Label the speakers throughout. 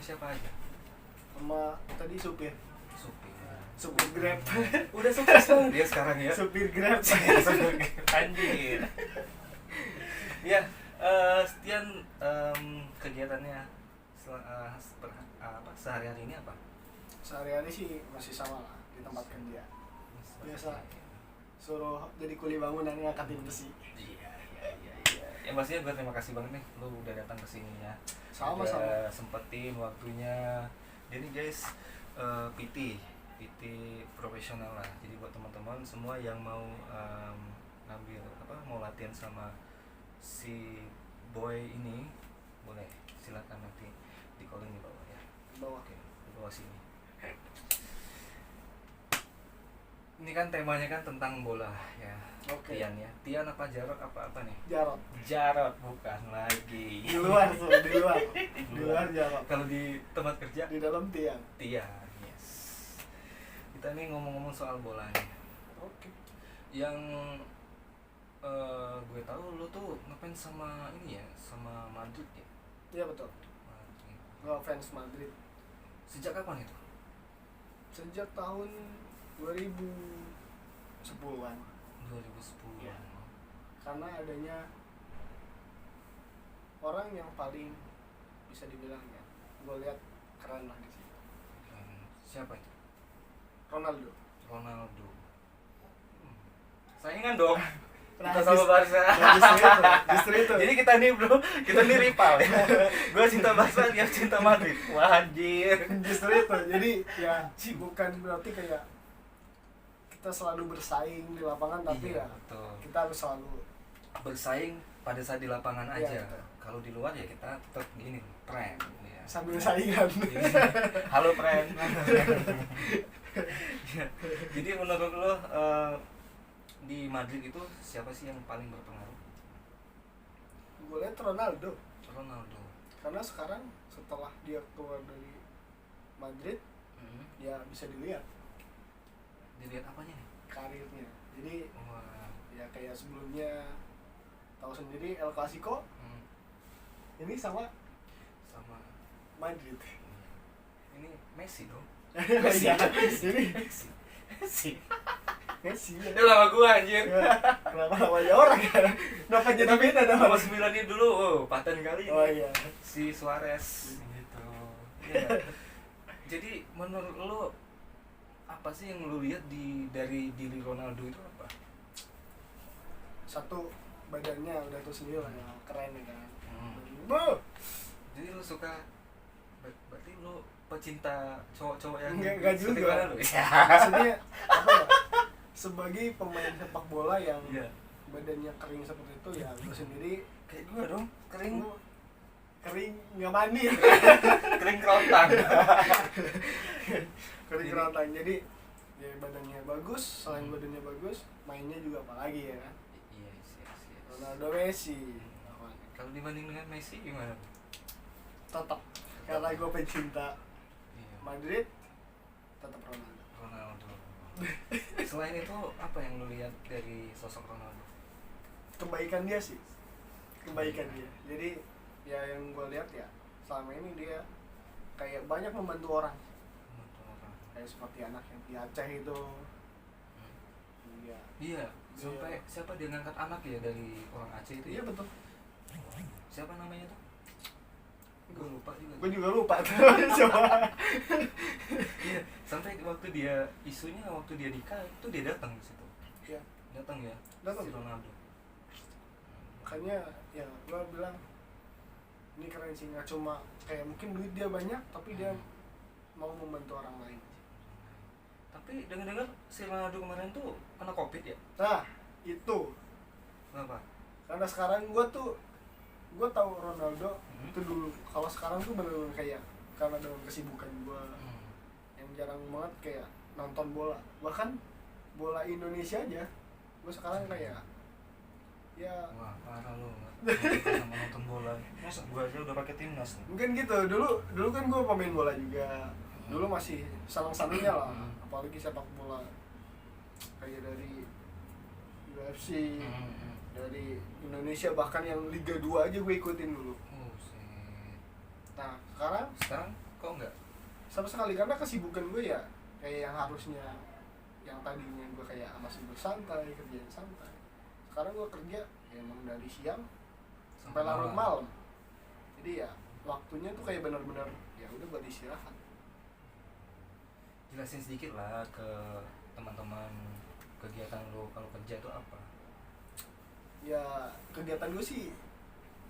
Speaker 1: sama siapa aja?
Speaker 2: Sama tadi supir Grab.
Speaker 1: Udah sukses banget dia sekarang ya.
Speaker 2: Supir Grab.
Speaker 1: Anjir. Ya, Stian, kegiatannya sehari-hari ini apa?
Speaker 2: Sehari-hari sih masih sama lah di tempat kerja. Biasa suruh jadi kuli bangunan ngangkatin besi.
Speaker 1: Iya. Ya pastinya gue terima kasih banget nih lu udah datang ke sini ya.
Speaker 2: Sama-sama.
Speaker 1: Sempetin waktunya. Jadi guys, PT profesional lah. Jadi buat teman-teman semua yang mau mau latihan sama si boy ini, boleh silakan nanti di calling di bawah ya.
Speaker 2: Bawah.
Speaker 1: Oke, di bawah sini. Ini kan temanya kan tentang bola ya.
Speaker 2: Oke.
Speaker 1: Tian ya. Tian apa Jarot apa nih?
Speaker 2: Jarot
Speaker 1: Bukan lagi.
Speaker 2: di luar Jarot.
Speaker 1: Kalau di tempat kerja
Speaker 2: Di dalam Tian.
Speaker 1: Yes. Kita nih ngomong-ngomong soal bola nih.
Speaker 2: Oke.
Speaker 1: Yang gue tahu lu tuh ngefans sama ini ya, sama Madrid ya.
Speaker 2: Iya betul.
Speaker 1: Madrid.
Speaker 2: Gua fans Madrid
Speaker 1: Sejak kapan itu?
Speaker 2: sejak tahun 2010-an.
Speaker 1: 2010.
Speaker 2: Iya. Karena adanya orang yang paling bisa dibilang ya, gue lihat keren lah di situ.
Speaker 1: Siapa itu?
Speaker 2: Ronaldo.
Speaker 1: Saingan dong.
Speaker 2: Nah,
Speaker 1: Kita sama Barca.
Speaker 2: Justru itu.
Speaker 1: Jadi kita nih rival ya. Gue cinta Barca, dia cinta Madrid. Wah anjir.
Speaker 2: Justru itu. Jadi ya bukan berarti kayak kita selalu bersaing di lapangan, tapi
Speaker 1: Iya,
Speaker 2: ya
Speaker 1: betul.
Speaker 2: kita harus selalu
Speaker 1: Bersaing pada saat di lapangan
Speaker 2: Iya,
Speaker 1: aja.
Speaker 2: betul.
Speaker 1: Kalau di luar ya kita tetap gini, friend ya.
Speaker 2: sambil saingan.
Speaker 1: Halo friend. Ya, jadi menurut lo di Madrid itu siapa sih yang paling berpengaruh?
Speaker 2: Gue lihat Ronaldo.
Speaker 1: Karena
Speaker 2: Sekarang setelah dia keluar dari Madrid, ya bisa dilihat
Speaker 1: dilihat apanya nih?
Speaker 2: karirnya. Jadi
Speaker 1: Wah,
Speaker 2: ya kayak sebelumnya tahu sendiri El Clasico ini sama Madrid.
Speaker 1: ini Messi dong.
Speaker 2: Messi. Ini
Speaker 1: Messi.
Speaker 2: Messi.
Speaker 1: Itu nama gua anjir.
Speaker 2: Kenapa namanya orang ya? Kenapa jadi beda
Speaker 1: Nama
Speaker 2: nama?
Speaker 1: 9 ini dulu, paten kali ini.
Speaker 2: Oh iya.
Speaker 1: Si Suarez gitu. Ya. Jadi menurut lo apa sih yang lo lihat dari diri Ronaldo itu apa?
Speaker 2: Satu, badannya udah tuh sendiri lah ya, keren ya kan.
Speaker 1: Jadi lo suka berarti lo pecinta cowok-cowok yang
Speaker 2: Enggak
Speaker 1: seperti
Speaker 2: juga.
Speaker 1: Ronaldo?
Speaker 2: Maksudnya apa ya? Sebagai pemain sepak bola yang
Speaker 1: Iya.
Speaker 2: badannya kering seperti itu ya, gue sendiri
Speaker 1: Kayak gua dong, kering
Speaker 2: nggak mandi.
Speaker 1: kering kerontang.
Speaker 2: Kering kerontang. Jadi ya badannya bagus, selain badannya bagus, mainnya juga apalagi ya kan.
Speaker 1: Iya.
Speaker 2: Ronaldo, Messi.
Speaker 1: Kalau dibanding dengan Messi gimana?
Speaker 2: Tetap karena gue pecinta
Speaker 1: Iya.
Speaker 2: Madrid, tetap Ronaldo.
Speaker 1: Selain itu apa yang lu lihat dari sosok Ronaldo?
Speaker 2: Kebaikan dia sih, kebaikan dia. Jadi ya yang gue lihat ya selama ini dia kayak banyak membantu orang, kayak seperti anak yang di Aceh itu.
Speaker 1: Iya, sampai siapa dia ngangkat anak ya dari orang Aceh itu
Speaker 2: Iya
Speaker 1: ya?
Speaker 2: betul.
Speaker 1: Siapa namanya tuh? Gue lupa juga.
Speaker 2: Gue juga lupa tuh. Coba.
Speaker 1: Iya, sampai waktu dia nikah itu dia datang di situ.
Speaker 2: Iya.
Speaker 1: Datang ya.
Speaker 2: Datang.
Speaker 1: Si Ronaldo.
Speaker 2: Makanya ya gue bilang ini keren sih, nggak cuma kayak mungkin duit dia banyak, tapi dia mau membantu orang lain.
Speaker 1: Tapi dengar-dengar si Ronaldo kemarin tuh kena COVID ya?
Speaker 2: Nah itu
Speaker 1: Kenapa?
Speaker 2: karena sekarang gue tahu Ronaldo itu dulu. Kalau sekarang tuh bener-bener kayak karena dengan kesibukan gue yang jarang banget kayak nonton bola, bahkan bola Indonesia aja gue sekarang kayak ya
Speaker 1: Wah, parah lu. Nggak sama nonton bola. Masa gua aja udah pakai timnas nih.
Speaker 2: mungkin gitu. Dulu kan gue pemain bola juga, dulu masih senang-senangnya lah, apalagi sepak bola kayak dari UFC, dari Indonesia, bahkan yang Liga 2 aja gue ikutin dulu.
Speaker 1: Shit.
Speaker 2: Nah sekarang
Speaker 1: Sekarang Kok enggak?
Speaker 2: Sama sekali, karena kesibukan gue ya kayak yang harusnya, yang tadinya gue kayak masih bersantai, kerjaan santai, sekarang gue kerja ya emang dari siang sampai larut malam. Jadi ya waktunya tuh kayak benar-benar ya udah buat istirahat.
Speaker 1: Jelasin sedikit lah ke teman-teman kegiatan lo kalau kerja itu apa?
Speaker 2: Ya kegiatan gue sih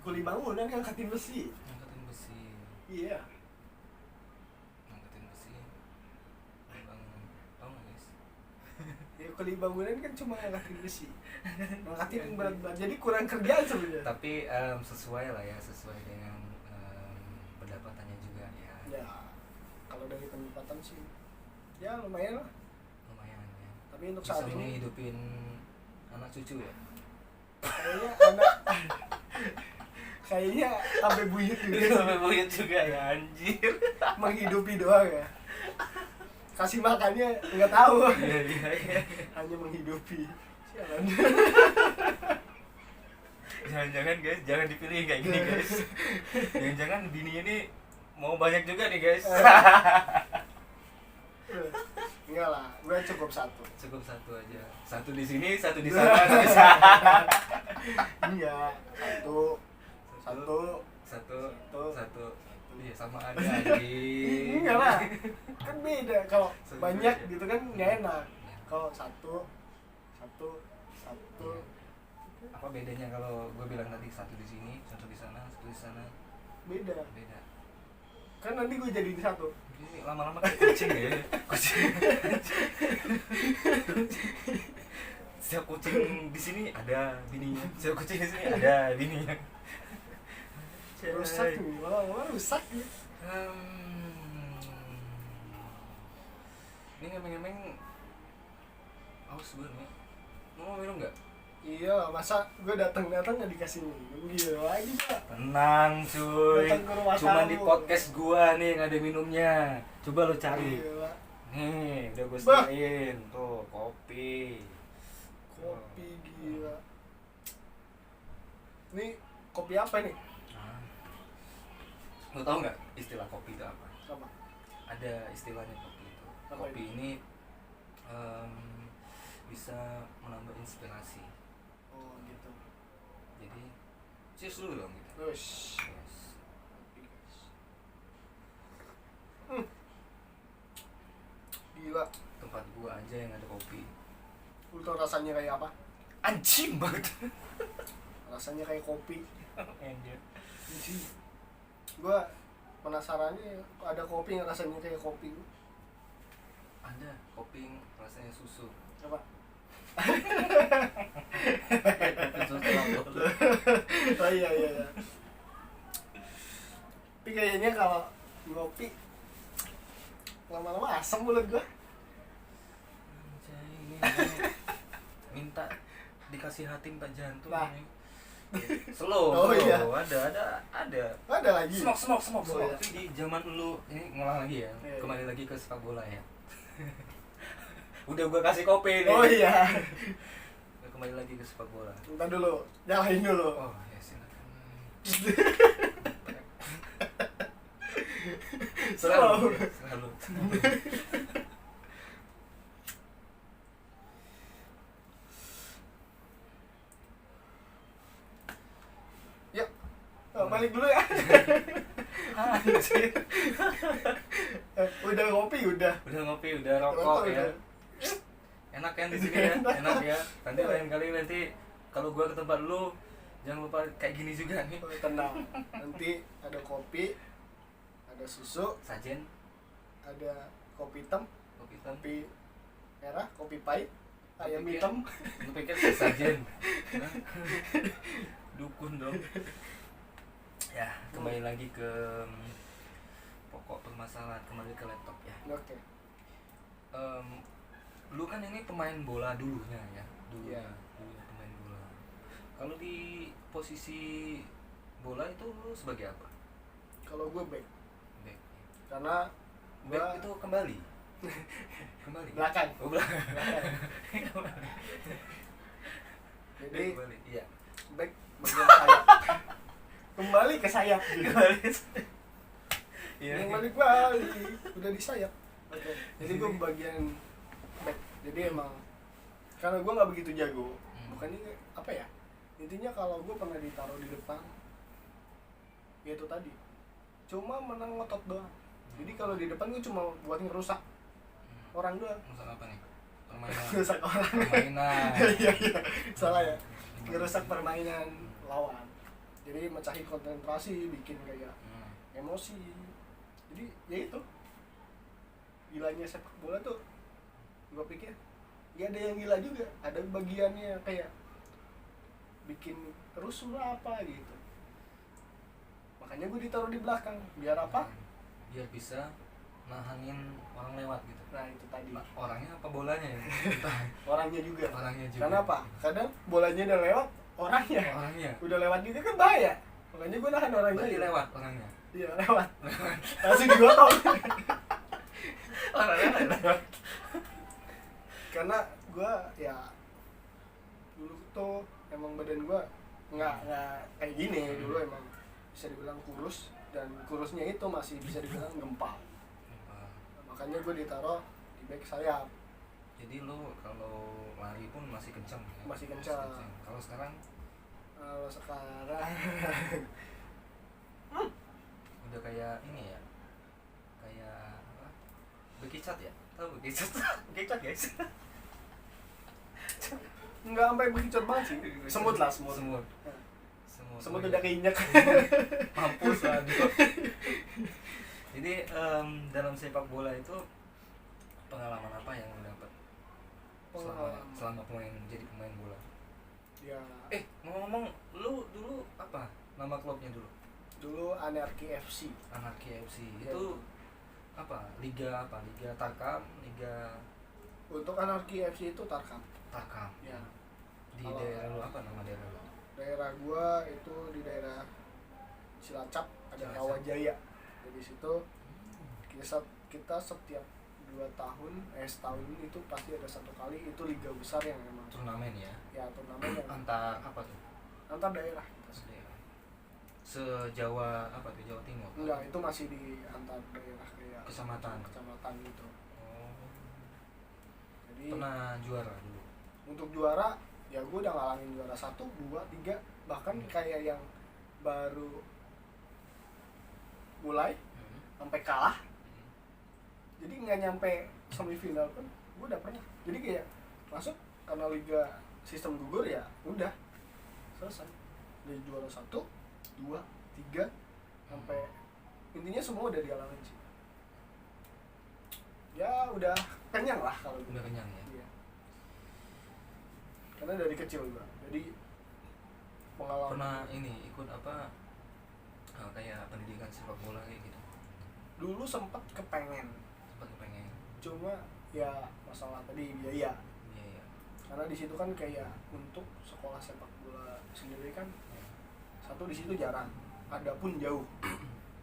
Speaker 2: kuli bangunan, ngangkatin besi.
Speaker 1: Ngangkatin besi.
Speaker 2: Iya.
Speaker 1: Ngangkatin besi. Bangun. Tahu nggak guys?
Speaker 2: Ya kuli bangunan kan cuma ngangkatin besi. Ngangkatin yang berat-berat. Jadi kurang kerjaan sebenarnya.
Speaker 1: Tapi sesuai lah ya, sesuai dengan pendapatannya juga ya.
Speaker 2: Ya kalau dari pendapatan sih ya lumayan lah.
Speaker 1: Lumayan ya.
Speaker 2: Tapi untuk
Speaker 1: Bisa
Speaker 2: saat ini
Speaker 1: menghidupin anak cucu ya.
Speaker 2: kayaknya anak kayaknya sampai buyut juga.
Speaker 1: Sampai buyut juga ya anjir.
Speaker 2: Menghidupi doang ya. Kasih makannya nggak tahu.
Speaker 1: Iya.
Speaker 2: Hanya menghidupi. Sialan.
Speaker 1: Jangan-jangan guys, jangan dipilih kayak gini guys. Jangan-jangan bini ini mau banyak juga nih guys.
Speaker 2: Enggak lah, gue cukup satu.
Speaker 1: Cukup satu aja. Satu di sini, satu di sana, satu di sana.
Speaker 2: Enggak, satu.
Speaker 1: Iya sama aja anjing.
Speaker 2: Enggak lah, kan beda. Kalau
Speaker 1: Satu
Speaker 2: banyak
Speaker 1: aja.
Speaker 2: gitu kan nggak enak. Kalau satu.
Speaker 1: Apa bedanya kalau gue bilang tadi satu di sini, satu di sana, satu di sana?
Speaker 2: Beda. Kan nanti gue jadi di satu.
Speaker 1: Ini lama-lama kayak kucing ya. Kucing. Setiap kucing di sini ada bininya. Setiap kucing di sini ada bininya.
Speaker 2: Rusak nih, malah rusak nih.
Speaker 1: Ini ngemeng-ngemeng haus gue nih. Mau minum nggak?
Speaker 2: Iya, masa gue datang nggak dikasih minum gitu lagi pak.
Speaker 1: Tenang cuy.
Speaker 2: Datang ke rumah
Speaker 1: Cuman
Speaker 2: tamu.
Speaker 1: di podcast gua nih yang ada minumnya. Coba lo cari.
Speaker 2: Gila.
Speaker 1: Nih, udah gue
Speaker 2: Bah.
Speaker 1: sediain tuh kopi.
Speaker 2: Kopi gila. Ini kopi apa nih?
Speaker 1: Nah. Lo tau nggak istilah kopi itu apa?
Speaker 2: Apa?
Speaker 1: Ada istilahnya kopi itu.
Speaker 2: Apa
Speaker 1: Kopi ini bisa menambah inspirasi.
Speaker 2: Oh gitu.
Speaker 1: Jadi cheers dulu dong gitu.
Speaker 2: Terus.
Speaker 1: Yes.
Speaker 2: Gila.
Speaker 1: Tempat gua aja yang ada kopi.
Speaker 2: Lu tau rasanya kayak apa?
Speaker 1: Anjing banget.
Speaker 2: Rasanya kayak kopi.
Speaker 1: Anjir.
Speaker 2: Gua penasarannya ada kopi yang rasanya kayak kopi.
Speaker 1: Ada kopi yang rasanya susu.
Speaker 2: Apa? Oh iya. Tapi kayaknya kalau ngopi lama-lama asam mulut gua.
Speaker 1: Minta dikasih hati minta jantung
Speaker 2: Nah.
Speaker 1: nih. Slow.
Speaker 2: Oh, iya.
Speaker 1: Ada.
Speaker 2: Ada lagi.
Speaker 1: Smoke.
Speaker 2: Oh, iya.
Speaker 1: Tapi di zaman lu ini ngolah lagi ya.
Speaker 2: Iya.
Speaker 1: Kembali lagi ke sepak bola ya. Udah gua kasih kopi nih.
Speaker 2: Oh iya.
Speaker 1: Kembali lagi ke sepak bola.
Speaker 2: Bentar dulu, nyalain dulu.
Speaker 1: Oh ya silakan. Selalu.
Speaker 2: Yuk, balik dulu ya.
Speaker 1: Anjir.
Speaker 2: Udah ngopi, udah.
Speaker 1: Udah ngopi, udah rokok ya. Enak kan di sini ya, enak ya. Nanti lain kali kalau gua ke tempat lu jangan lupa kayak gini juga nih.
Speaker 2: Oh, tenang. Nanti ada kopi, ada susu,
Speaker 1: Sajen,
Speaker 2: ada kopi hitam,
Speaker 1: kopi hitam.
Speaker 2: kopi merah, kopi pahit, ayam
Speaker 1: pikir-
Speaker 2: hitam.
Speaker 1: Lu pikir sajen? Hah? Dukun dong. Ya, kembali lagi ke pokok permasalahan, kembali ke laptop ya.
Speaker 2: Oke.
Speaker 1: Lu kan ini pemain bola dulunya ya, dulunya
Speaker 2: Iya.
Speaker 1: pemain bola. Kalau di posisi bola itu lu sebagai apa?
Speaker 2: Kalau gue back,
Speaker 1: Back.
Speaker 2: karena
Speaker 1: Back
Speaker 2: gue
Speaker 1: itu kembali.
Speaker 2: belakang.
Speaker 1: Oh, belakang.
Speaker 2: Jadi
Speaker 1: Kembali. Iya.
Speaker 2: back bagian sayap. Kembali ke sayap.
Speaker 1: Kembali. Iya.
Speaker 2: Yang balik udah di sayap. Oke. Jadi gue bagian back. Jadi emang karena gue nggak begitu jago, bukannya apa ya, intinya kalau gue pernah ditaruh di depan ya itu tadi cuma menang ngotot doang. Jadi kalau di depan gue cuma buat ngerusak orang doang.
Speaker 1: Rusak apa nih? Permainan.
Speaker 2: Ngerusak orang.
Speaker 1: Permainan.
Speaker 2: Iya salah ya, ngerusak permainan lawan. Jadi mecahin konsentrasi, bikin kayak emosi. Jadi ya itu gilanya sepak bola tuh, gue pikir ya ada yang gila juga, ada bagiannya kayak bikin rusuh apa gitu. Makanya gue ditaruh di belakang biar apa?
Speaker 1: Biar bisa nahanin orang lewat gitu.
Speaker 2: Nah itu tadi.
Speaker 1: Orangnya apa bolanya ya?
Speaker 2: Orangnya juga.
Speaker 1: Orangnya juga.
Speaker 2: Karena apa? Kadang bolanya udah lewat, orangnya udah lewat juga kan bahaya. Makanya gue nahan orangnya.
Speaker 1: Berarti lewat orangnya.
Speaker 2: Iya lewat. Langsung digotong.
Speaker 1: Orangnya lewat.
Speaker 2: Karena gue ya dulu tuh emang badan gue nggak kayak gini. Dulu emang bisa dibilang kurus, dan kurusnya itu masih bisa dibilang gempal. Makanya gue ditaruh di back sayap.
Speaker 1: Jadi lo kalau lari pun masih kencang ya?
Speaker 2: Masih kencang.
Speaker 1: Kalau sekarang udah kayak ini ya, kayak apa? Bekicat ya? Tahu bekicat? Bekicat guys.
Speaker 2: nggak sampai begitu banget sih. Semut lah, semut. Semut udah keinjak.
Speaker 1: Mampus lah gitu. Jadi dalam sepak bola itu pengalaman apa yang lo dapat selama jadi pemain bola?
Speaker 2: Ya.
Speaker 1: Ngomong-ngomong, lu dulu apa nama klubnya dulu?
Speaker 2: Dulu Anarki FC.
Speaker 1: Anarki FC.
Speaker 2: Ya.
Speaker 1: Itu apa? Liga apa? Liga Tarkam, Liga
Speaker 2: Untuk Anarki FC itu Tarkam.
Speaker 1: Tarkam.
Speaker 2: Ya.
Speaker 1: Di
Speaker 2: Kalau
Speaker 1: daerah lu apa nama daerah lu?
Speaker 2: Daerah gua itu di daerah Cilacap, ada
Speaker 1: Cilacap.
Speaker 2: Rawajaya. Jadi situ kita setiap 2 tahun, setahun itu pasti ada satu kali itu liga besar yang memang
Speaker 1: Turnamen ya.
Speaker 2: ya turnamen yang
Speaker 1: Antar apa tuh?
Speaker 2: antar daerah kita sendiri.
Speaker 1: Daerah. Se-Jawa apa tuh? Jawa Timur.
Speaker 2: Enggak, itu masih di antar daerah kayak
Speaker 1: Kecamatan.
Speaker 2: gitu.
Speaker 1: Oh.
Speaker 2: Jadi
Speaker 1: Pernah juara dulu.
Speaker 2: untuk juara ya gue udah ngalamin juara 1, 2, 3, bahkan kayak yang baru mulai sampai kalah. Jadi nggak nyampe semifinal pun gue udah pernah. Jadi kayak masuk karena liga sistem gugur ya udah selesai. Dari juara 1, 2, 3 sampai intinya semua udah dialamin sih. Ya udah kenyang lah kalau
Speaker 1: Udah kenyang ya.
Speaker 2: Iya. Karena dari kecil juga. Jadi pengalaman.
Speaker 1: Pernah ini ikut apa? Kayak pendidikan sepak bola kayak gitu.
Speaker 2: Dulu sempat kepengen.
Speaker 1: Sempat kepengen.
Speaker 2: Cuma ya masalah tadi biaya.
Speaker 1: Iya.
Speaker 2: Karena di situ kan kayak untuk sekolah sepak bola sendiri kan satu di situ jarang, ada pun jauh,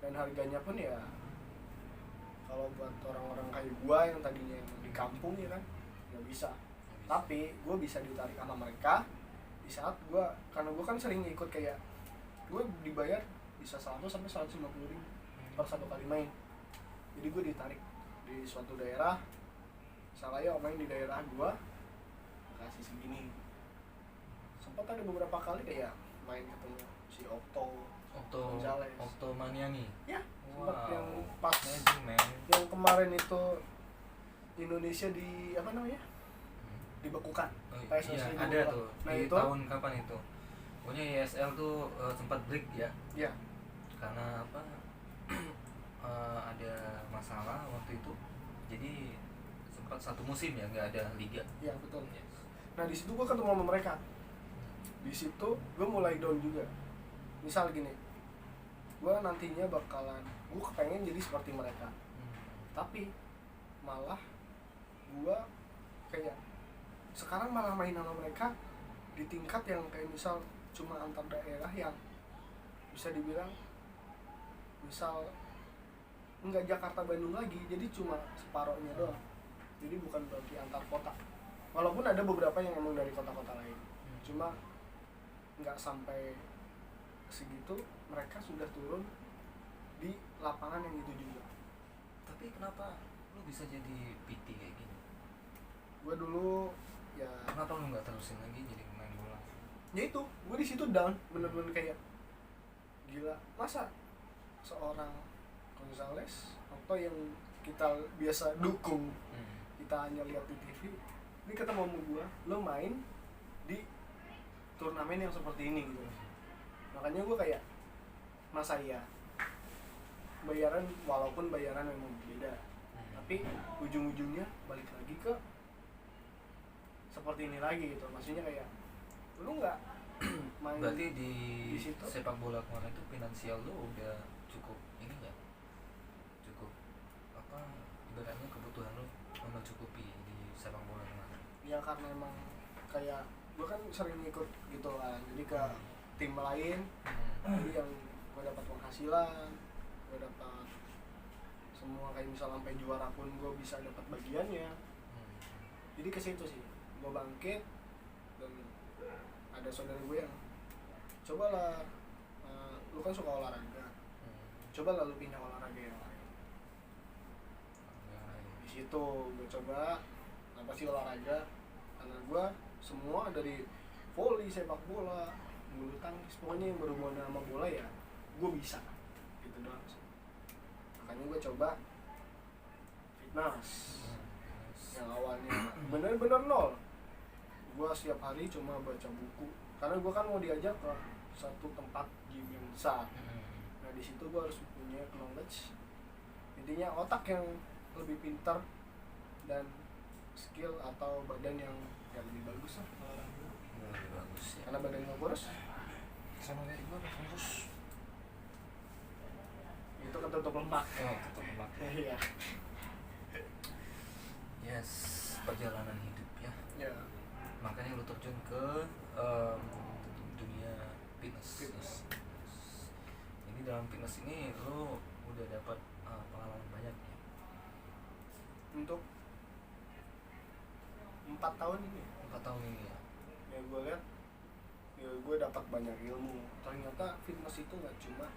Speaker 2: dan harganya pun ya kalau buat orang-orang kayak gua yang tadinya di kampung ya kan nggak bisa. Tapi gua bisa ditarik sama mereka di saat gua, karena gua kan sering ikut kayak gua dibayar bisa 100 sampai 150 ribu per satu kali main. Jadi gua ditarik di suatu daerah, misalnya main di daerah gua kasih segini. Sempat ada beberapa kali kayak main ketemu si Okto Gonzales.
Speaker 1: Okto Maniani.
Speaker 2: Ya, sempat yang pas
Speaker 1: Amazing, man.
Speaker 2: yang kemarin itu Indonesia di apa namanya? Dibekukan.
Speaker 1: Oh,
Speaker 2: PSSI
Speaker 1: iya,
Speaker 2: dibekukan.
Speaker 1: ada tuh.
Speaker 2: Nah,
Speaker 1: Di
Speaker 2: itu
Speaker 1: tahun kapan itu? Pokoknya ISL tuh sempat break ya.
Speaker 2: ya,
Speaker 1: Karena apa? Ada masalah waktu itu. Jadi sempat satu musim ya nggak ada liga.
Speaker 2: ya betul.
Speaker 1: Yes.
Speaker 2: Nah, di situ gua ketemu sama mereka. Di situ gua mulai down juga. Misal gini, gua nantinya bakalan, gua kepengen jadi seperti mereka. Tapi malah gua kayak sekarang malah main sama mereka di tingkat yang kayak misal cuma antar daerah yang bisa dibilang misal enggak Jakarta Bandung lagi, jadi cuma separohnya doang. Jadi bukan berarti antar kota, walaupun ada beberapa yang emang dari kota-kota lain, cuma nggak sampai segitu. Mereka sudah turun di lapangan yang gitu juga.
Speaker 1: Tapi kenapa lu bisa jadi PT kayak gini?
Speaker 2: Gue dulu ya
Speaker 1: Kenapa lu nggak terusin lagi jadi pemain bola?
Speaker 2: ya itu, gue di situ down, bener-bener kayak gila, masa seorang Gonzales atau yang kita biasa dukung, kita hanya lihat di TV, ini ketemu sama gue, lo main di turnamen yang seperti ini gitu. Makanya gue kayak, masa iya bayaran, walaupun bayaran memang beda, tapi ujung-ujungnya balik lagi ke seperti ini lagi gitu. Maksudnya kayak lu nggak main.
Speaker 1: Berarti di
Speaker 2: situ?
Speaker 1: sepak bola kemarin itu finansial lu udah cukup ini nggak? Cukup apa? Ibaratnya kebutuhan lu mencukupi di sepak bola kemarin.
Speaker 2: Ya karena emang kayak gue kan sering ikut gitu kan, jadi ke tim lain, jadi yang gue dapat penghasilan, gue dapat semua, kayak misal sampai juara pun gue bisa dapat bagiannya. Jadi ke situ sih gue bangkit, dan ada saudara gue yang cobalah, lu kan suka olahraga, cobalah lu pindah olahraga yang lain. Di situ gue coba apa sih olahraga, karena gue semua dari voli, sepak bola, bulu tangkis, pokoknya yang berhubungan sama bola ya gue bisa gitu doang sih. Makanya gue coba fitness yang awalnya bener-bener nol. Gue setiap hari cuma baca buku, karena gue kan mau diajak ke satu tempat gym yang besar. Nah di situ gue harus punya knowledge, intinya otak yang lebih pintar dan skill atau badan yang lebih bagus lah.
Speaker 1: Lebih bagus ya.
Speaker 2: Karena badan gue kurus,
Speaker 1: Sama kayak gua kurus.
Speaker 2: itu ketutup lemak.
Speaker 1: Oh, ketua lemak.
Speaker 2: Iya.
Speaker 1: Yes, perjalanan hidup ya.
Speaker 2: Ya.
Speaker 1: Makanya lu terjun ke dunia fitness. Ini dalam fitness ini lu udah dapat pengalaman banyak ya.
Speaker 2: Untuk 4 tahun ini
Speaker 1: 4 tahun ini ya.
Speaker 2: ya gue lihat, ya gue dapat banyak ilmu. Ternyata fitness itu nggak cuma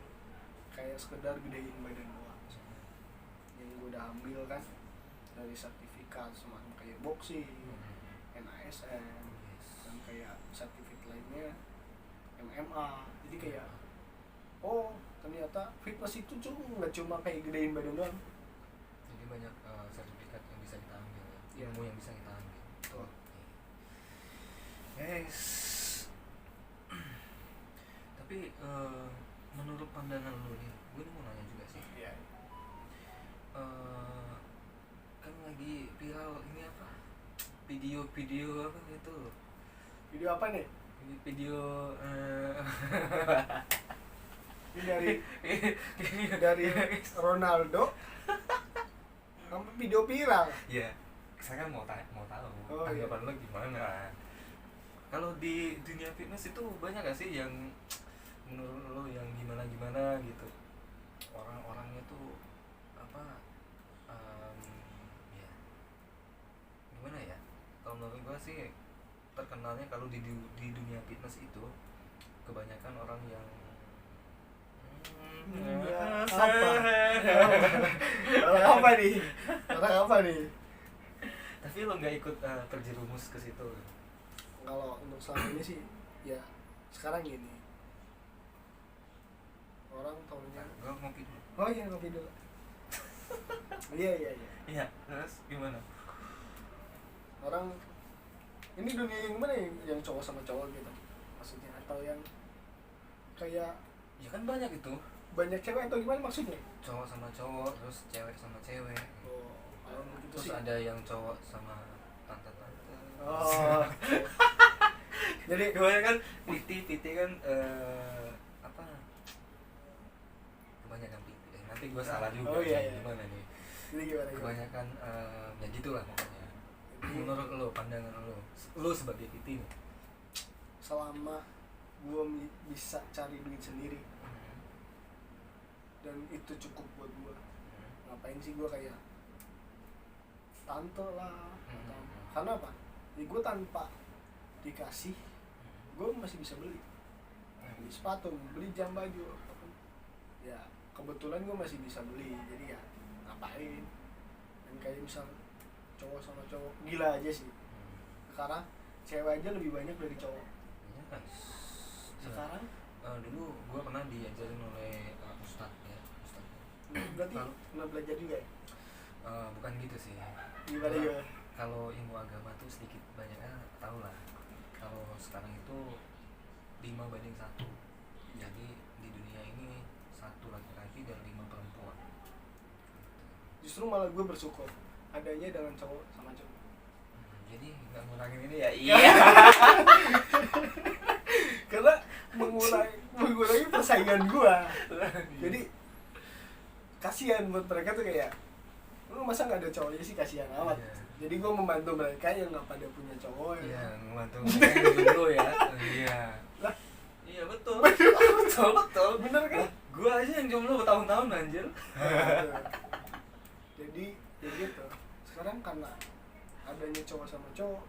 Speaker 2: kayak sekedar gedein badan doang. Yang gue udah ambil kan dari sertifikat semacam kayak boxing, NASM, dan kayak sertifikat lainnya MMA. Jadi kayak oh ternyata fitness itu nggak cuma kayak gedein badan doang.
Speaker 1: Jadi banyak sertifikat yang bisa kita ambil ya.
Speaker 2: Ya.
Speaker 1: Ilmu yang bisa kita ambil.
Speaker 2: Betul.
Speaker 1: Guys. Tapi menurut pandangan lu nih, gue mau nanya juga sih.
Speaker 2: Iya.
Speaker 1: Kan lagi viral ini apa? Video apa gitu?
Speaker 2: Video apa nih?
Speaker 1: Video
Speaker 2: Ini dari Ronaldo sampai video viral.
Speaker 1: ya, saya kan mau tahu
Speaker 2: Oh,
Speaker 1: tanggapan
Speaker 2: iya.
Speaker 1: lo gimana? Kalau di dunia fitness itu banyak gak sih yang menurut lo yang gimana gitu? Orang-orangnya tuh apa? Ya gimana ya? Kalau menurut gua sih terkenalnya kalau di dunia fitness itu kebanyakan orang yang
Speaker 2: Apa nih? Orang apa nih?
Speaker 1: tapi lo nggak ikut terjerumus ke situ.
Speaker 2: Kalau untuk selama ini sih ya sekarang gini, orang taunya
Speaker 1: Gua ngopi dulu.
Speaker 2: oh iya ngopi dulu. Iya
Speaker 1: Iya, terus gimana?
Speaker 2: orang ini dunia yang mana yang cowok sama cowok gitu maksudnya, atau yang kayak
Speaker 1: Ya kan banyak itu,
Speaker 2: banyak cewek atau gimana maksudnya?
Speaker 1: cowok sama cowok, terus cewek sama cewek.
Speaker 2: Oh kalau gitu
Speaker 1: Terus
Speaker 2: sih
Speaker 1: ada yang cowok sama tante-tante.
Speaker 2: oh jadi
Speaker 1: Kebanyakan PT kan apa? Kebanyakan PT. Nanti gua salah juga.
Speaker 2: Oh, iya.
Speaker 1: Gimana nih?
Speaker 2: jadi gimana?
Speaker 1: Kebanyakan ya gitulah pokoknya. Menurut lo, pandangan lo sebagai PT nih.
Speaker 2: Selama gue bisa cari duit sendiri dan itu cukup buat gue, ngapain sih gue kayak tante lah atau karena apa? Ya gue tanpa dikasih gue masih bisa beli sepatu, beli jam, baju apapun. Ya kebetulan gue masih bisa beli, jadi ya ngapain. Dan kayak misal cowok sama cowok, gila aja sih sekarang cewek aja lebih banyak dari cowok.
Speaker 1: Iya kan.
Speaker 2: Sekarang
Speaker 1: Dulu gue pernah diajarin oleh ustadz ya, ustadz.
Speaker 2: berarti
Speaker 1: Kalau-
Speaker 2: nggak belajar juga ya?
Speaker 1: Bukan gitu sih.
Speaker 2: Gimana
Speaker 1: Gua-
Speaker 2: ya?
Speaker 1: Kalau ilmu agama tuh sedikit banyaknya tau lah. Kalau sekarang itu 5:1. Jadi di dunia ini 1 laki-laki dan 5 perempuan.
Speaker 2: Justru malah gue bersyukur adanya dengan cowok sama cowok.
Speaker 1: Jadi nggak ngurangin ini ya. Iya.
Speaker 2: Karena mengurangi persaingan gue. Jadi kasihan buat mereka tuh kayak, lu masa nggak ada cowoknya sih, kasihan amat.
Speaker 1: Iya.
Speaker 2: Jadi gue membantu mereka yang nggak pada punya cowok.
Speaker 1: Iya, ngebantu mereka yang jomblo ya. Iya.
Speaker 2: Lah,
Speaker 1: Iya betul. Betul betul.
Speaker 2: bener kan?
Speaker 1: Gua aja yang jomblo bertahun-tahun anjir.
Speaker 2: Jadi ya gitu. Sekarang karena adanya cowok sama cowok,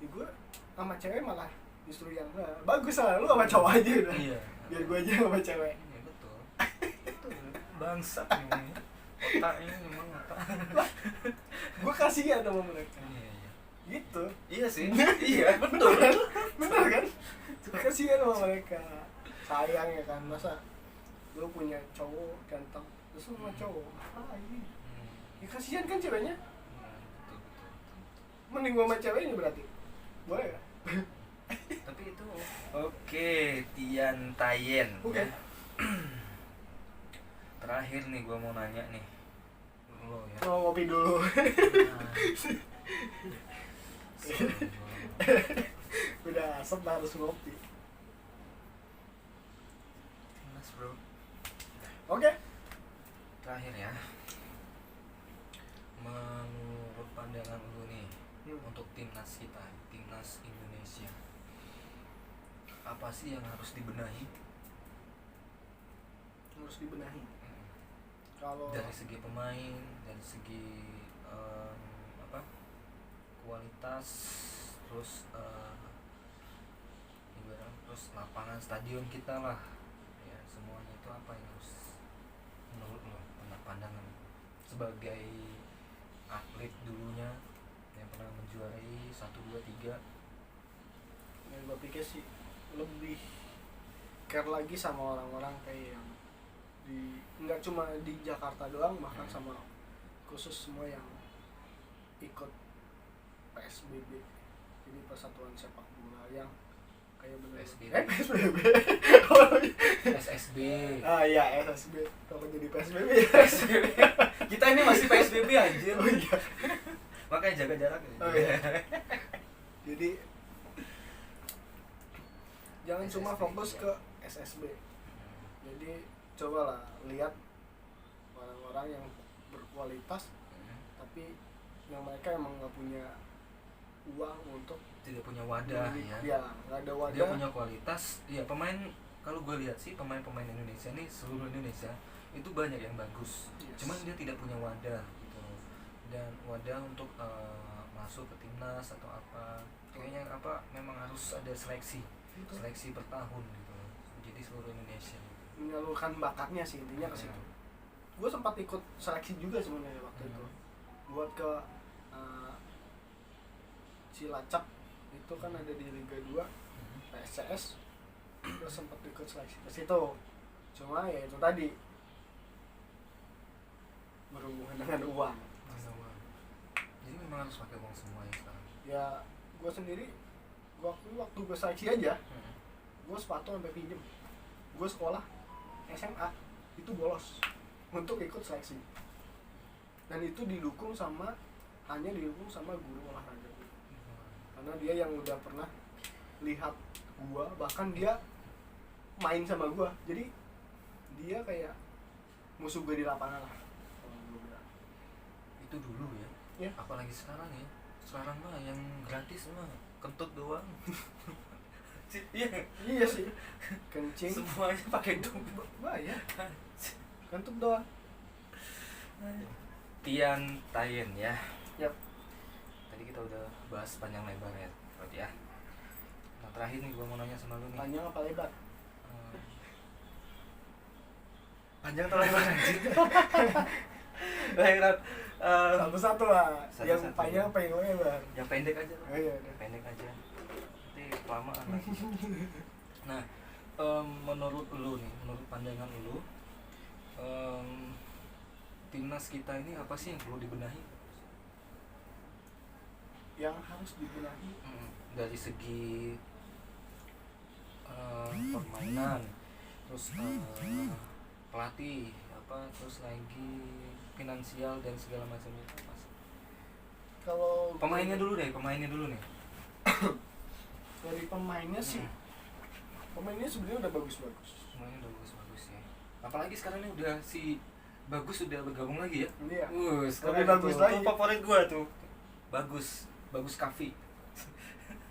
Speaker 2: ya gue sama cewek malah justru yang bagus lah, lu sama cowok aja udah.
Speaker 1: Iya.
Speaker 2: Biar gue aja sama cewek.
Speaker 1: Iya betul. Betul. Bangsat ini. Otaknya memang otak.
Speaker 2: Gue kasihan sama mereka.
Speaker 1: Iya iya.
Speaker 2: Gitu.
Speaker 1: Iya sih. Iya betul.
Speaker 2: Bener kan? Kasihan sama mereka. Sayang ya kan, masa lu punya cowok ganteng terus lu sama cowok apa ini? Ya kasihan kan ceweknya.
Speaker 1: Betul betul.
Speaker 2: Mending gua sama ceweknya berarti. Boleh gak?
Speaker 1: Tapi itu oke, Tian Tayen.
Speaker 2: Oke.
Speaker 1: Ya. Terakhir nih gua mau nanya nih. Lo ya.
Speaker 2: Mau ngopi dulu. Udah asap harus ngopi.
Speaker 1: Timnas bro.
Speaker 2: Oke.
Speaker 1: Terakhir ya. Menurut pandangan lu nih untuk timnas kita, timnas Indonesia, apa sih yang harus dibenahi?
Speaker 2: Harus dibenahi. Kalau
Speaker 1: Dari segi pemain, dari segi apa? Kualitas, terus terus lapangan stadion kita lah. Ya, semuanya itu apa yang harus menurut lo, menurut pandangan lo, sebagai atlet dulunya yang pernah menjuarai 1, 2, 3.
Speaker 2: yang gue pikir sih lebih care lagi sama orang-orang kayak yang di nggak cuma di Jakarta doang, bahkan sama khusus semua yang ikut PSBB, jadi Persatuan Sepak Bola yang kayak bener
Speaker 1: PSBB.
Speaker 2: PSBB
Speaker 1: SSB.
Speaker 2: ah iya SSB, kalau jadi PSBB
Speaker 1: PSBB. Kita ini masih PSBB anjir.
Speaker 2: oh iya
Speaker 1: Makanya jaga jarak.
Speaker 2: oh iya jadi jangan cuma
Speaker 1: SSB,
Speaker 2: fokus
Speaker 1: iya.
Speaker 2: ke SSB, jadi cobalah lihat orang-orang yang berkualitas tapi yang mereka emang nggak punya uang untuk
Speaker 1: Tidak punya wadah ya.
Speaker 2: ya nggak ada wadah.
Speaker 1: Dia punya kualitas. Ya pemain, kalau gue lihat sih pemain-pemain Indonesia nih, seluruh Indonesia itu banyak yang bagus.
Speaker 2: Yes.
Speaker 1: Cuman dia tidak punya wadah gitu. Dan wadah untuk masuk ke timnas atau apa. Kayaknya apa memang harus ada seleksi.
Speaker 2: Gitu.
Speaker 1: Seleksi per tahun gitu. Jadi seluruh Indonesia.
Speaker 2: Menyalurkan bakatnya sih intinya ke situ. Gue sempat ikut seleksi juga sebenarnya waktu itu buat ke Cilacap, itu kan ada di Liga 2 PSCS. Gue sempat ikut seleksi ke situ, cuma ya itu tadi berhubungan dengan uang.
Speaker 1: Jadi memang harus pakai uang semua ya sekarang.
Speaker 2: Ya gue sendiri waktu gue seleksi aja, gue sepatu sampai pinjem. Gue sekolah SMA itu bolos untuk ikut seleksi, dan itu hanya didukung sama guru olahraga gue, karena dia yang udah pernah lihat gue, bahkan dia main sama gue, jadi dia kayak musuh gue di lapangan lah kalau gue bilang.
Speaker 1: Itu dulu ya.
Speaker 2: Ya.
Speaker 1: Apalagi sekarang ya. Sekarang mah yang gratis mah kentut doang. Iya.
Speaker 2: Iya sih, kencing
Speaker 1: Semuanya pakai duit.
Speaker 2: bayar, kentut doang.
Speaker 1: Tian Tayen ya.
Speaker 2: Yap.
Speaker 1: Tadi kita udah bahas panjang lebar ya, berarti ya. Nah terakhir nih gue mau nanya sama lu nih.
Speaker 2: Panjang apa lebar?
Speaker 1: Panjang atau lebar anjing? Lebar.
Speaker 2: Satu-satu lah. Yang
Speaker 1: Satu-satu.
Speaker 2: panjang apa yang lebar?
Speaker 1: Yang pendek aja lah.
Speaker 2: Oh iya, udah.
Speaker 1: Pendek aja. Nanti kelamaan lagi. Nah, menurut lu nih, menurut pandangan lu, timnas kita ini apa sih yang perlu dibenahi?
Speaker 2: Yang harus dibenahi
Speaker 1: Dari segi permainan, terus pelatih, terus lagi finansial dan segala macamnya apa sih?
Speaker 2: kalau
Speaker 1: Pemainnya dulu nih.
Speaker 2: dari pemainnya sih, pemainnya sebenarnya udah bagus-bagus.
Speaker 1: Pemainnya udah bagus ya. Apalagi sekarang ini udah si Bagus sudah bergabung lagi ya.
Speaker 2: Iya.
Speaker 1: Sekarang
Speaker 2: Lebih bagus
Speaker 1: tuh,
Speaker 2: lagi.
Speaker 1: tuh favorit gua tuh. Bagus Kavi.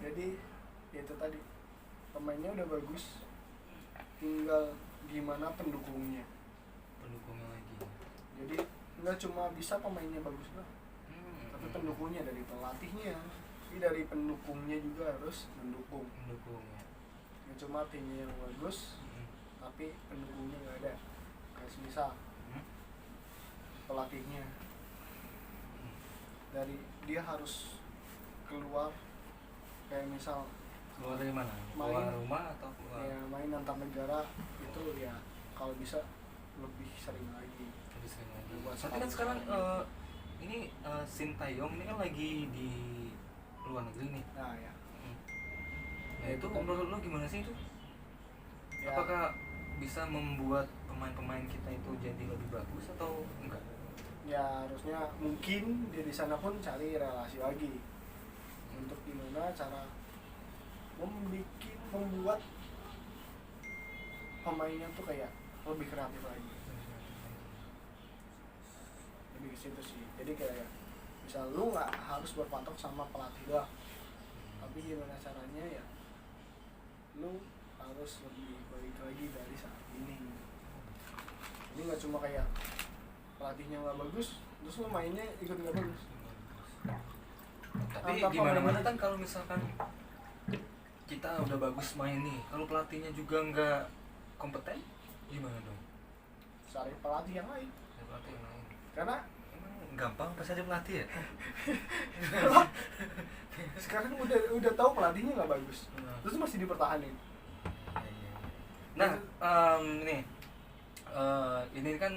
Speaker 2: Jadi ya itu tadi, pemainnya udah bagus, tinggal gimana pendukungnya.
Speaker 1: Pendukungnya lagi.
Speaker 2: Jadi nggak cuma bisa pemainnya bagus lah, tapi pendukungnya, dari pelatihnya, tapi dari pendukungnya juga harus mendukung.
Speaker 1: Pendukungnya.
Speaker 2: Nggak cuma timnya yang bagus, tapi pendukungnya nggak ada. Kayak misal pelatihnya, dari dia harus keluar, kayak misal
Speaker 1: Keluar dari mana?
Speaker 2: Main.
Speaker 1: Keluar rumah atau keluar?
Speaker 2: ya main antar negara itu ya kalau bisa lebih sering lagi.
Speaker 1: Lebih sering lagi.
Speaker 2: Buat
Speaker 1: Tapi kan sekarang ini Sintayong ini kan lagi di luar negeri nih.
Speaker 2: Nah ya,
Speaker 1: Nah itu menurut lo gimana sih itu?
Speaker 2: ya
Speaker 1: Apakah bisa membuat pemain-pemain kita itu jadi lebih bagus atau enggak?
Speaker 2: ya harusnya mungkin dia di sana pun cari relasi lagi untuk gimana cara membuat pemainnya tuh kayak lebih kreatif lagi, lebih ke situ sih. Jadi kayak misal lu nggak harus berpatok sama pelatih doang, tapi gimana caranya ya lu harus lebih baik lagi dari saat ini. Ini nggak cuma kayak pelatihnya nggak bagus terus lu mainnya ikut nggak bagus.
Speaker 1: Tapi
Speaker 2: Tanpa
Speaker 1: gimana-mana
Speaker 2: pemain.
Speaker 1: kan kalau misalkan kita udah bagus main nih, kalau pelatihnya juga nggak kompeten, gimana dong?
Speaker 2: Cari pelatih yang lain,
Speaker 1: Ada pelatih yang lain.
Speaker 2: karena
Speaker 1: Emang gampang pas aja pelatih ya?
Speaker 2: sekarang udah tahu pelatihnya nggak bagus terus masih dipertahanin.
Speaker 1: Nah, ini kan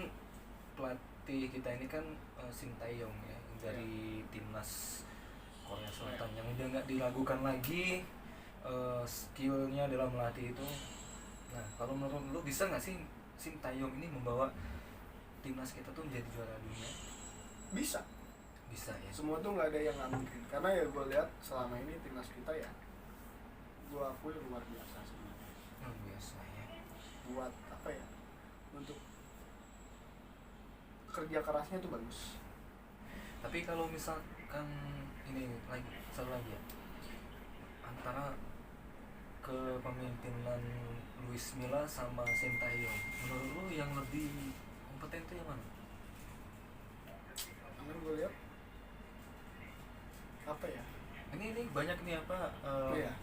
Speaker 1: pelatih kita ini kan Sintayong ya, dari timnas Korea Selatan yang udah nggak diragukan lagi skillnya dalam melatih itu. Nah, kalau menurut lu bisa nggak sih Sintayong ini membawa timnas kita tuh menjadi juara dunia?
Speaker 2: Bisa
Speaker 1: Ya.
Speaker 2: semua tuh nggak ada yang nggak mungkin, karena ya gue lihat selama ini timnas kita ya gue akui luar biasa sebenarnya.
Speaker 1: Biasa ya.
Speaker 2: Buat apa ya, untuk kerja kerasnya tuh bagus.
Speaker 1: Tapi kalau misalkan ini lagi satu lagi ya, antara kepemimpinan Luis Milla sama Sintayong, menurut lu yang lebih kompeten tuh yang mana?
Speaker 2: Karena gue lihat apa ya,
Speaker 1: Ini banyak nih
Speaker 2: iya,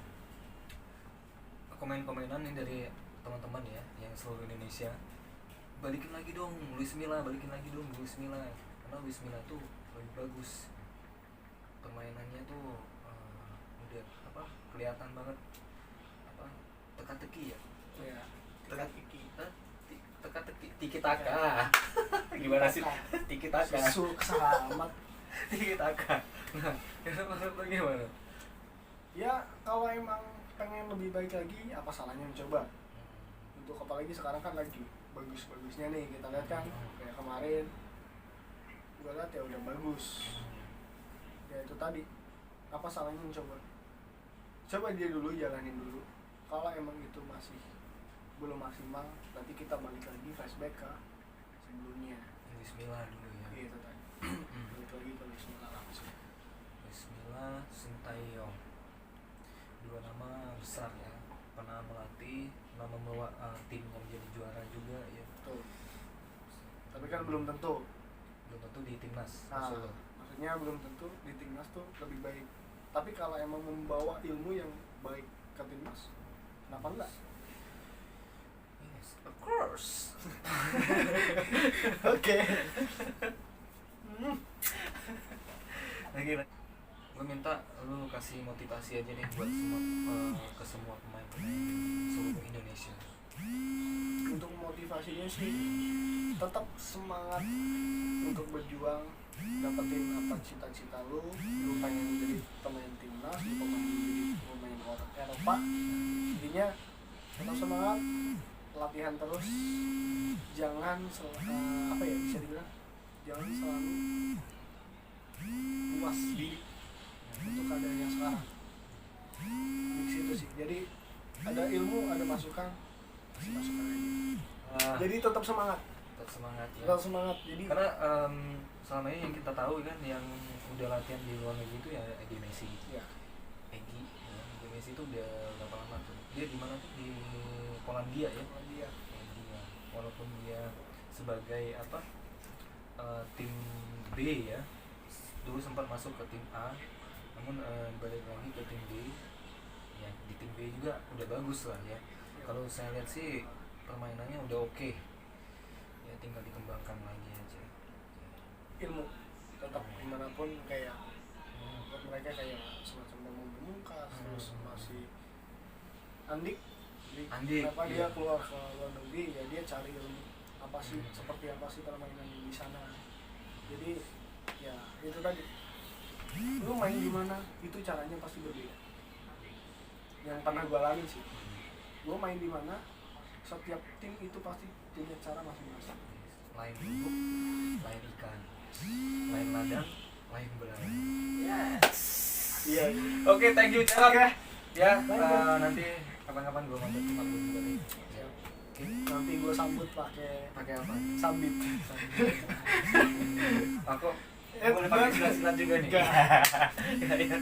Speaker 1: komen-komenan nih dari teman-teman ya yang seluruh Indonesia, balikin lagi dong Luis Milla, karena Luis Milla tuh lebih bagus permainannya tuh, udah kelihatan banget teka-teki ya,
Speaker 2: iya,
Speaker 1: teka-teki tiki taka gimana sih tiki taka
Speaker 2: susu selamat.
Speaker 1: tiki taka. Nah itu menurut lo gimana?
Speaker 2: Ya kalau emang pengen lebih baik lagi, apa salahnya mencoba? Untuk apalagi sekarang kan lagi bagus-bagusnya nih, kita lihat kan kayak kemarin gue lihat ya udah bagus. Ya itu tadi, apa salahnya mencoba? Coba dia dulu, jalanin dulu. Kalau emang itu masih belum maksimal, nanti kita balik lagi flashback ke sebelumnya.
Speaker 1: Luis Milla dulu ya.
Speaker 2: Iya itu tadi. Balik lagi ke Bismillah langsung.
Speaker 1: Luis Milla, Sintayong, dua nama besar ya, pernah melatih, pernah membawa timnya menjadi juara juga ya.
Speaker 2: Tuh. Tapi kan belum tentu.
Speaker 1: Belum tentu di timnas.
Speaker 2: Nah, maksudnya belum tentu di timnas tuh lebih baik. Tapi kalau emang membawa ilmu yang baik ke timnas, kenapa enggak?
Speaker 1: Yes. Of course.
Speaker 2: Oke.
Speaker 1: Lagi gue minta lu kasih motivasi aja nih buat semua ke semua pemain-pemain seluruh Indonesia.
Speaker 2: Untuk motivasinya sih tetap semangat untuk berjuang, dapetin apa cita-cita lu pengen jadi pemain timnas, lu pengen jadi pemain Eropa. Intinya tetap semangat, latihan terus, jangan apa ya bisa dibilang, jangan selalu puas diri untuk keadaan yang sekarang. Di situ sih. Jadi ada ilmu, ada masukan, kasih masukan aja. Jadi tetap semangat.
Speaker 1: Tetap semangat ya.
Speaker 2: Tetap semangat. Jadi
Speaker 1: karena selama ini yang kita tahu kan yang udah latihan di luar negeri itu ya Egy Messi.
Speaker 2: ya,
Speaker 1: Egy Messi itu udah berapa lama tuh? Dia di mana tuh? Di Polandia ya.
Speaker 2: Polandia.
Speaker 1: Polandia. Walaupun dia sebagai apa? Tim B ya. Dulu sempat masuk ke tim A, namun balik lagi ke tim B. Ya, di tim B juga udah bagus lah ya. Kalau saya lihat sih permainannya udah oke. Ya tinggal dikembangkan lagi aja.
Speaker 2: Ilmu tetap dimanapun kayak buat mereka kayak semacam Bambang Pamungkas, terus masih Andik. Kenapa
Speaker 1: iya.
Speaker 2: dia keluar ke luar negeri, ya dia cari ilmu apa sih, seperti apa sih permainan di sana. Jadi ya itu tadi, lu main di mana itu caranya pasti berbeda. Yang pernah gue alami sih, gue main di mana setiap tim itu pasti punya cara masing-masing.
Speaker 1: Lain lubuk, lain ikan, lain ladang, lain belerang.
Speaker 2: Yes. Iya.
Speaker 1: Oke, thank you Cak.
Speaker 2: Oke.
Speaker 1: Ya,
Speaker 2: Thank you.
Speaker 1: nanti kapan-kapan gue mampir ke Maluku juga nih. Ya. Oke.
Speaker 2: Nanti gue sambut pakai
Speaker 1: Pakai apa?
Speaker 2: sambit.
Speaker 1: Aku boleh pakai silat-silat juga nih.
Speaker 2: Enggak.
Speaker 1: Ya.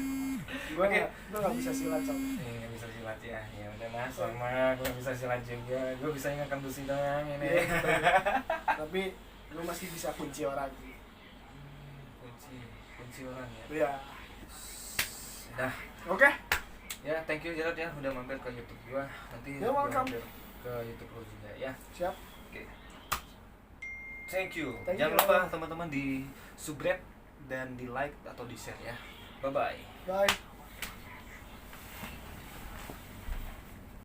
Speaker 2: Gue
Speaker 1: Oke.
Speaker 2: nggak bisa silat soalnya.
Speaker 1: Nggak bisa silat ya. Ya udah mas, sama gue bisa silat juga. Gue bisa ingatkan besi doang ini.
Speaker 2: Iya, tapi lu masih bisa kunci orang.
Speaker 1: Kunci orang ya.
Speaker 2: Iya.
Speaker 1: Dah.
Speaker 2: Oke.
Speaker 1: Ya, thank you Jarod ya udah mampir ke YouTube gua. Nanti
Speaker 2: Ya,
Speaker 1: gua
Speaker 2: welcome.
Speaker 1: mampir ke YouTube lu juga ya.
Speaker 2: Siap.
Speaker 1: Oke. Thank you.
Speaker 2: Thank
Speaker 1: Jangan
Speaker 2: you.
Speaker 1: lupa teman-teman di subscribe dan di like atau di share ya. Bye bye.
Speaker 2: Bye.